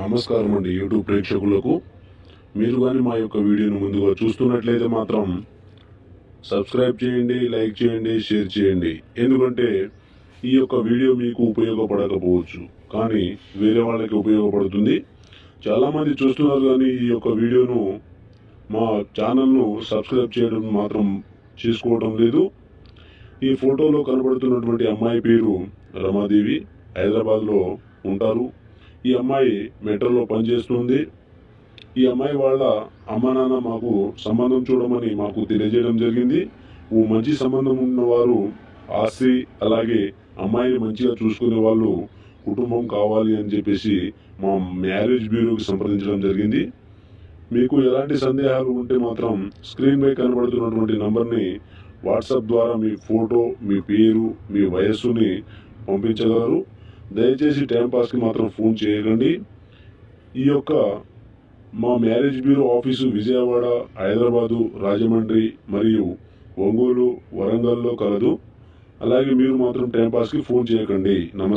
నమస్కారం అండి యూట్యూబ్ ప్రేక్షకులకు. మీరు కానీ మా యొక్క వీడియోను ముందుగా చూస్తున్నట్లయితే మాత్రం సబ్స్క్రైబ్ చేయండి, లైక్ చేయండి, షేర్ చేయండి. ఎందుకంటే ఈ యొక్క వీడియో మీకు ఉపయోగపడకపోవచ్చు, కానీ వేరే వాళ్ళకి ఉపయోగపడుతుంది. చాలామంది చూస్తున్నారు కానీ ఈ యొక్క వీడియోను మా ఛానల్ను సబ్స్క్రైబ్ చేయడం మాత్రం చేసుకోవడం లేదు. ఈ ఫోటోలో కనబడుతున్నటువంటి అమ్మాయి పేరు రమాదేవి, హైదరాబాద్లో ఉంటారు. ఈ అమ్మాయి మెట్రోలో పనిచేస్తుంది. ఈ అమ్మాయి వాళ్ళ అమ్మ నాన్న మాకు సంబంధం చూడమని మాకు తెలియజేయడం జరిగింది. ఓ మంచి సంబంధం ఉన్నవారు, ఆస్తి అలాగే అమ్మాయిని మంచిగా చూసుకునే వాళ్ళు కుటుంబం కావాలి అని చెప్పేసి మా మ్యారేజ్ బ్యూరోకి సంప్రదించడం జరిగింది. మీకు ఎలాంటి సందేహాలు ఉంటే మాత్రం స్క్రీన్ పై కనబడుతున్నటువంటి నంబర్ని వాట్సాప్ ద్వారా మీ ఫోటో, మీ పేరు, మీ వయస్సుని పంపించగలరు. దయచేసి టైంపాస్కి మాత్రం ఫోన్ చేయకండి. ఈ యొక్క మా marriage bureau office Vijayawada, Hyderabad, Rajahmundry మరియు ఒంగోలు, వరంగల్లో కలదు. అలాగే మీరు మాత్రం టైంపాస్కి ఫోన్ చేయకండి. నమస్తే.